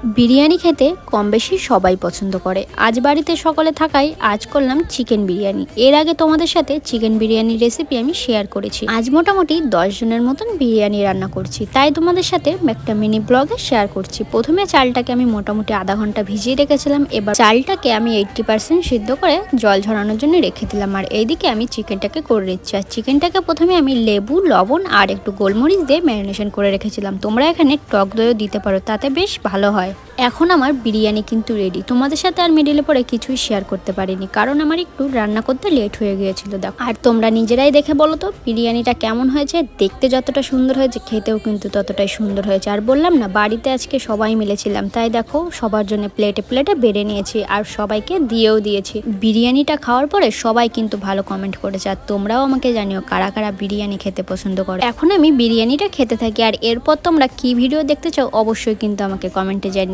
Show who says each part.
Speaker 1: বিরিয়ানি খেতে কম বেশি সবাই পছন্দ করে। আজ বাড়িতে সকলে থাকায় আজ করলাম চিকেন বিরিয়ানি। এর আগে তোমাদের সাথে চিকেন বিরিয়ানির রেসিপি আমি শেয়ার করেছি। আজ মোটামুটি 10 জনের মতন বিরিয়ানি রান্না করছি, তাই তোমাদের সাথে একটা মিনি ব্লগে শেয়ার করছি। প্রথমে চালটাকে আমি মোটামুটি আধা ঘন্টা ভিজিয়ে রেখেছিলাম। এবার চালটাকে আমি 80% সিদ্ধ করে জল ঝরানোর জন্য রেখে দিলাম। আর এইদিকে আমি চিকেনটাকে করে নিচ্ছি। আর চিকেনটাকে প্রথমে আমি লেবু, লবণ আর একটু গোলমরিচ দিয়ে ম্যারিনেশন করে রেখেছিলাম। তোমরা এখানে টক দইও দিতে পারো, তাতে বেশ ভালো হয়। এখন আমার বিরিয়ানি কিন্তু রেডি। তোমাদের সাথে আর মিডিলে পরে কিছুই শেয়ার করতে পারিনি, কারণ আমার একটু রান্না করতে লেট হয়ে গিয়েছিল। দেখো, আর তোমরা নিজেরাই দেখে বলো তো বিরিয়ানিটা কেমন হয়েছে। দেখতে যতটা সুন্দর হয়েছে, খেতেও কিন্তু ততটাই সুন্দর হয়েছে। আর বললাম না, বাড়িতে আজকে সবাই মিলেছিলাম, তাই দেখো সবার জন্য প্লেটে প্লেটে বেড়ে নিয়েছি আর সবাইকে দিয়েও দিয়েছি। বিরিয়ানিটা খাওয়ার পরে সবাই কিন্তু ভালো কমেন্ট করেছে। আর তোমরাও আমাকে জানিও কারা কারা বিরিয়ানি খেতে পছন্দ করো। এখন আমি বিরিয়ানিটা খেতে থাকি। আর এরপর তোমরা কি ভিডিও দেখতে চাও অবশ্যই কিন্তু আমাকে কমেন্টে জানিও।